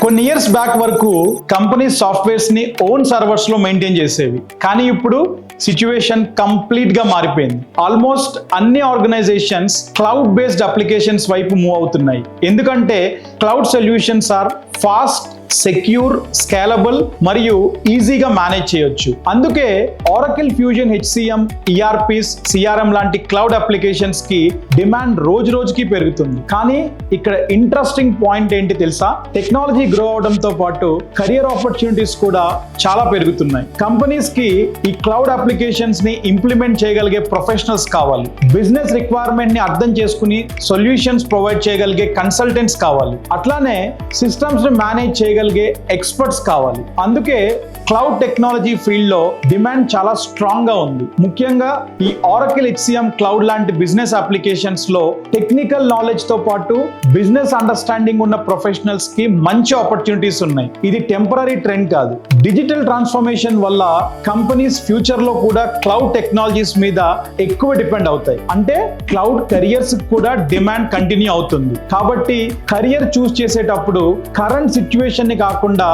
కొన్ని years back వరకు company softwares ని ఓన్ సర్వర్స్ లో మెయింటైన్ చేసేవి. కానీ ఇప్పుడు సిచ్యువేషన్ కంప్లీట్ గా మారిపోయింది. ఆల్మోస్ట్ అన్ని ఆర్గనైజేషన్స్ క్లౌడ్ బేస్డ్ అప్లికేషన్స్ వైపు మూవ్ అవుతున్నాయి. ఎందుకంటే cloud solutions are fast, secure, scalable మరియు ఈజీగా మేనేజ్ చేయొచ్చు. అందుకే Oracle Fusion HCM, ERPs, CRM లాంటి క్లౌడ్ అప్లికేషన్స్ కి డిమాండ్ రోజు రోజుకి పెరుగుతుంది. కానీ ఇక్కడ ఇంట్రెస్టింగ్ పాయింట్ ఏంటి తెలుసా? టెక్నాలజీ గ్రో అవడంతో పాటు కెరియర్ ఆపర్చునిటీస్ కూడా చాలా పెరుగుతున్నాయి. కంపెనీస్ కి ఈ క్లౌడ్ అప్లికేషన్స్ ని ఇంప్లిమెంట్ చేయగలిగే ప్రొఫెషనల్స్ కావాలి. బిజినెస్ రిక్వైర్మెంట్ ని అర్థం చేసుకుని సొల్యూషన్స్ ప్రొవైడ్ చేయగలిగే కన్సల్టెంట్స్ కావాలి. అట్లానే సిస్టమ్స్ ని మేనేజ్ చేయగలిగే ఎక్స్పర్ట్స్ కావాలి. అందుకే క్లౌడ్ టెక్నాలజీ ఫీల్డ్ లో డిమాండ్ చాలా స్ట్రాంగ్ గా ఉంది. ముఖ్యంగా ఈ Oracle HCM క్లౌడ్ లాంటి బిజినెస్ అప్లికేషన్స్ లో టెక్నికల్ నాలెడ్జ్ తో పాటు బిజినెస్ అండర్స్టాండింగ్ ఉన్న ప్రొఫెషనల్స్ కి మంచి ఆపర్చునిటీస్ ఉన్నాయి. ఇది టెంపరరీ ట్రెండ్ కాదు. డిజిటల్ ట్రాన్స్ఫర్మేషన్ వల్ల కంపెనీస్ ఫ్యూచర్ లో కూడా క్లౌడ్ టెక్నాలజీస్ మీద ఎక్కువ డిపెండ్ అవుతాయి. అంటే క్లౌడ్ కెరియర్స్ కూడా డిమాండ్ కంటిన్యూ అవుతుంది. కాబట్టి కెరియర్ చూస్ చేసేటప్పుడు కరెంట్ సిచ్యువేషన్ ని కాకుండా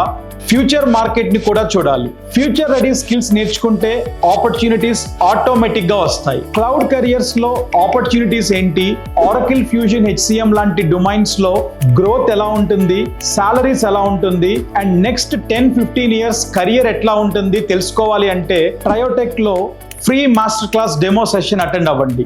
ఫ్యూచర్ మార్కెట్ ని కూడా చూడాలి. ఫ్యూచర్ రెడీ స్కిల్స్ నేర్చుకుంటే ఆపర్చునిటీస్ ఆటోమేటిక్ గా వస్తాయి. క్లౌడ్ కెరియర్స్ లో ఆపర్చునిటీస్ ఏంటి, Oracle Fusion HCM లాంటి డొమైన్స్ లో గ్రోత్ ఎలా ఉంటుంది, సాలరీస్ ఎలా ఉంటుంది, అండ్ నెక్స్ట్ 10-15 ఇయర్స్ కెరియర్ ఎట్లా ఉంటుంది తెలుసుకోవాలి అంటే ట్రయోటెక్ లో free master class demo session attend అవ్వండి.